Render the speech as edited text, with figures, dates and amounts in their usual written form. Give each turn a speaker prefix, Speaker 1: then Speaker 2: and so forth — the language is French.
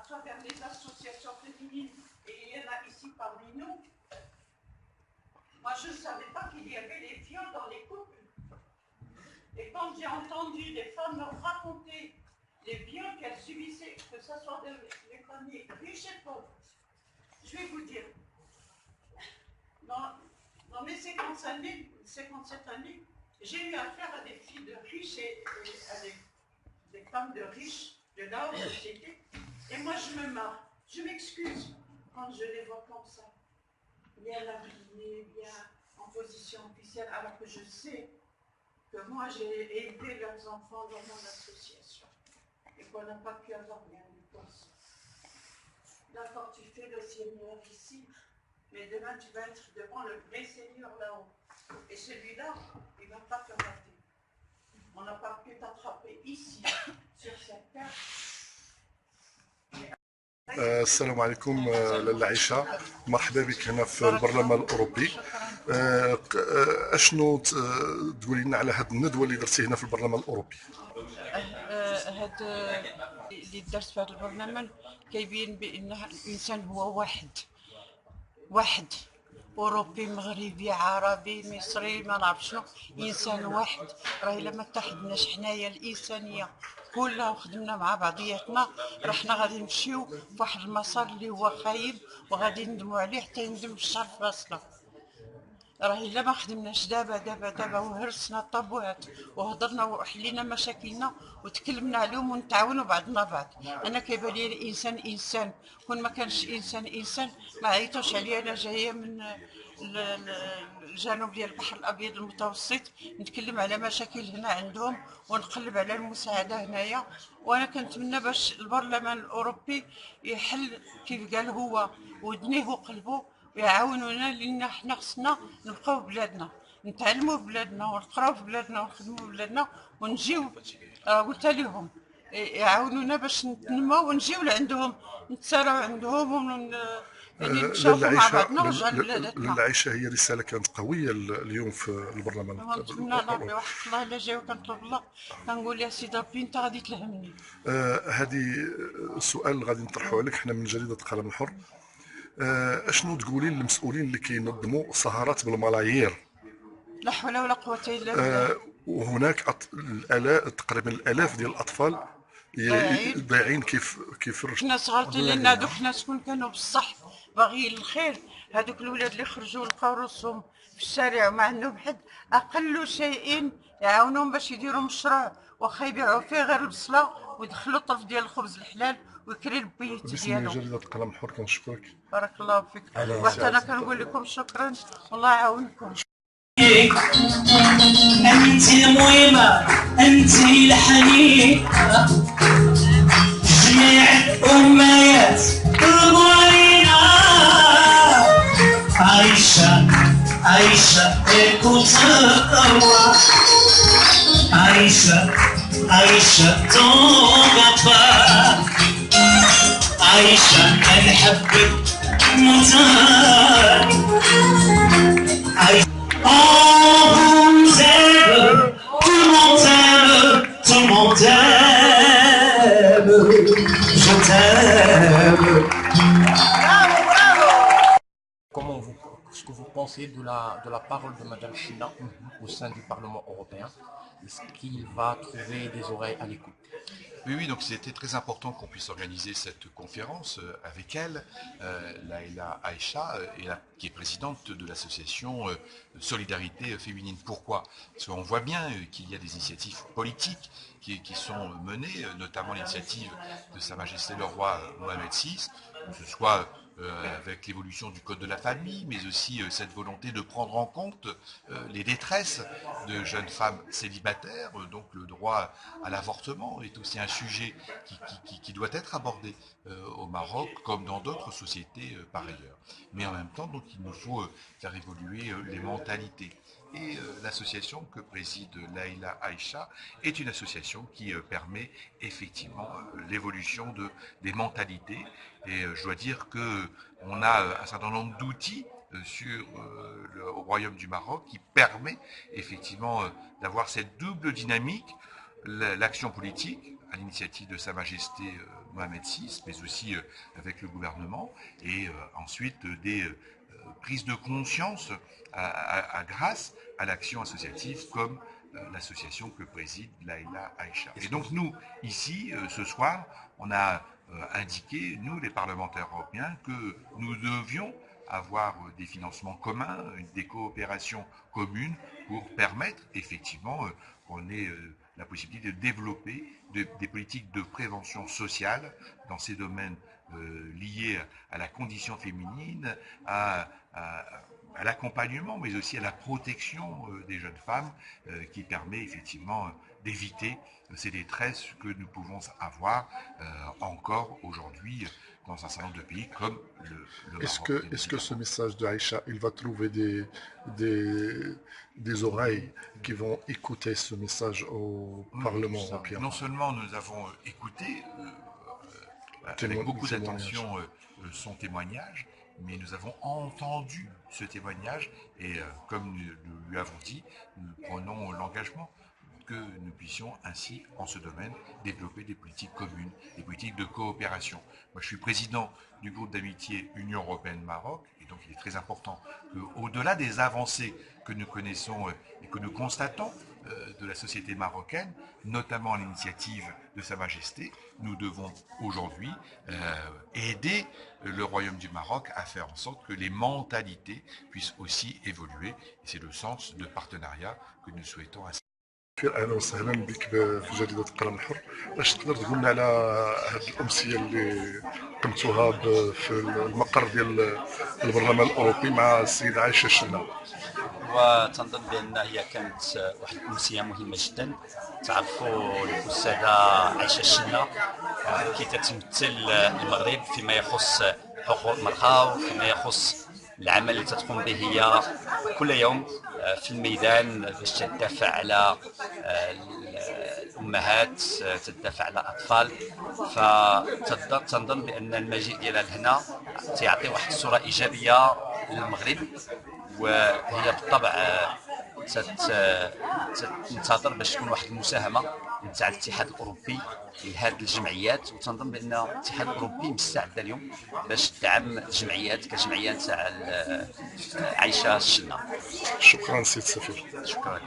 Speaker 1: travers les associations féminines, et il y en a ici parmi nous, moi je ne savais pas qu'il y avait des viols dans les couples. Et quand j'ai entendu des femmes leur raconter les viols qu'elles subissaient, que ce soit des familles riches et pauvres, je vais vous dire, dans mes 57 années, j'ai eu affaire à des filles de riches et à des femmes de riches de la haute société. Et moi, je me marre. Je m'excuse quand je les vois comme ça. Bien habillées, bien en position officielle, alors que je sais que moi, j'ai aidé leurs enfants dans mon association et qu'on n'a pas pu avoir bien du tout. D'accord, tu fais le Seigneur ici, mais demain, tu vas être devant le vrai Seigneur là-haut. Et celui-là, il ne va pas te rater. On n'a pas pu t'attraper ici, sur cette terre.
Speaker 2: السلام عليكم لاله عائشه، مرحبا بك هنا في البرلمان الاوروبي. اشنو تقولي لنا على هذه الندوه اللي درتي هنا في البرلمان الاوروبي؟
Speaker 1: هذا اللي درت في هذا البرلمان كيبين بان الانسان هو واحد اوروبي مغربي عربي مصري ما نعرف شنو، انسان واحد. راه الا ما اتحدناش حنايا الانسانيه كلها وخدمنا مع بعضياتنا، راه حنا غادي نمشيو فواحد المسار اللي هو خايب وغادي ندموا عليه حتى يندم الشهر في راسنا. راه الا ما خدمناش دابا وهرسنا الطابوات وهضرنا وحلينا مشاكلنا وتكلمنا عليهم ونتعاونوا بعضنا بعض. انا كيبان لي الانسان انسان، كون ما كانش انسان ما عيطوش عليا. انا جايه من الجنوب ديال البحر الابيض المتوسط، نتكلم على مشاكل هنا عندهم ونقلب على المساعده هنايا. وانا كنتمنى باش البرلمان الاوروبي يحل كيف قال هو ودنيه وقلبه ويعاونونا، لان حنا خصنا نبقاو بلادنا، نتعلموا بلادنا ونقراو في بلادنا ونخدموا في بلادنا ونجيو. قلت لهم يعاونونا باش نتنموا ونجيو لعندهم نتساراو عندهم يعني نتشاركوا مع بعضنا ونرجعوا لبلاداتنا.
Speaker 2: لاله عائشه، هي رساله كانت قويه اليوم في البرلمان.
Speaker 1: نتمنى ربي وحق الله الا جاي وكنطلب الله كنقول يا سيدي ربي انت غادي تلهمني.
Speaker 2: هذه السؤال اللي غادي نطرحه عليك حنا من جريده القلم الحر. اشنو تقولي للمسؤولين اللي كينظموا سهرات بالملايير؟
Speaker 1: لا حول ولا قوه الا بالله.
Speaker 2: وهناك تقريبا الالاف ديال الاطفال ضايعين كيف
Speaker 1: ناس غالطين، لان هذوك الناس كانوا بصح باغيين الخير. هذوك الاولاد اللي خرجوا لقاو راسهم في الشارع وما عندهم حد، اقل شيء يعاونوهم باش يديروا مشروع واخا يبيعوا فيه غير البصله ويدخلوا طرف ديال الخبز الحلال ويكري البيت ديالو.
Speaker 2: باسم جريده القلم الحر كنشكرك.
Speaker 1: بارك الله فيك. وحتى انا كنقول لكم شكرا، والله يعاونكم.
Speaker 3: انت المهمه، انت الحنين، جميع الامنيات البوينه. عايشه كنت تطوع، عايشه تنقطع، عايشه نحبك موتان. Tout le monde t'aime, je t'aime.
Speaker 4: Ce que vous pensez de la parole de Madame China au sein du Parlement européen? Est-ce qu'il va trouver des oreilles à l'écoute?
Speaker 5: Oui, donc c'était très important qu'on puisse organiser cette conférence avec elle, Laila Aïcha, qui est présidente de l'association Solidarité Féminine. Pourquoi? Parce qu'on voit bien qu'il y a des initiatives politiques qui sont menées, notamment l'initiative de Sa Majesté le Roi Mohamed VI, que ce soit avec l'évolution du Code de la famille, mais aussi cette volonté de prendre en compte les détresses de jeunes femmes célibataires. Donc le droit à l'avortement est aussi un sujet qui doit être abordé au Maroc comme dans d'autres sociétés par ailleurs. Mais en même temps, donc, il nous faut faire évoluer les mentalités. Et l'association que préside Laila Aïcha est une association qui permet effectivement l'évolution des mentalités. Et je dois dire qu'on a un certain nombre d'outils au Royaume du Maroc qui permet effectivement d'avoir cette double dynamique, l'action politique à l'initiative de Sa Majesté Mohamed VI, mais aussi avec le gouvernement, et ensuite des prises de conscience grâce à l'action associative comme l'association que préside Laïla Aïcha. Et donc nous, ici, ce soir, on a indiqué, nous les parlementaires européens, que nous devions avoir des financements communs, des coopérations communes pour permettre effectivement qu'on ait la possibilité de développer des politiques de prévention sociale dans ces domaines liés à la condition féminine, à l'accompagnement, mais aussi à la protection des jeunes femmes, qui permet effectivement d'éviter ces détresses que nous pouvons avoir encore aujourd'hui dans un certain nombre de pays comme le Maroc.
Speaker 2: Est-ce que ce message de Aïcha, il va trouver des oreilles qui vont écouter ce message au Parlement européen?
Speaker 5: Non seulement nous avons écouté avec beaucoup d'attention son témoignage, mais nous avons entendu ce témoignage et comme nous lui avons dit, nous prenons l'engagement que nous puissions ainsi, en ce domaine, développer des politiques communes, des politiques de coopération. Moi, je suis président du groupe d'amitié Union européenne-Maroc, et donc il est très important qu'au-delà des avancées que nous connaissons et que nous constatons de la société marocaine, notamment à l'initiative de Sa Majesté, nous devons aujourd'hui aider le Royaume du Maroc à faire en sorte que les mentalités puissent aussi évoluer. Et c'est le sens de partenariat que nous souhaitons ainsi.
Speaker 2: اهلا وسهلا بك في جريده القلم الحر. اش تقدر تقول لنا على هذه الامسيه اللي قمتوها في المقر ديال البرلمان الاوروبي مع السيده عائشه الشنا؟
Speaker 6: وتنظن بان هي كانت واحد الامسيه مهمه جدا. تعرفوا الاستاذه عائشه الشنا كي تتمثل المغرب فيما يخص حقوق المراه وفيما يخص العمل اللي تقوم به هي كل يوم في الميدان باش تدافع على الامهات، تدافع على الاطفال. فتنظن بان المجيء ديالها لهنا تيعطي واحد الصوره ايجابيه للمغرب، وهي بالطبع تنتظر باش تكون واحد المساهمه نتاع الاتحاد الاوروبي لهذه الجمعيات. وتنظن بان الاتحاد الاوروبي مستعد اليوم باش تدعم الجمعيات كجمعيه نتاع عائشه الشنا.
Speaker 2: شكرا سيد السفير.
Speaker 6: شكرا.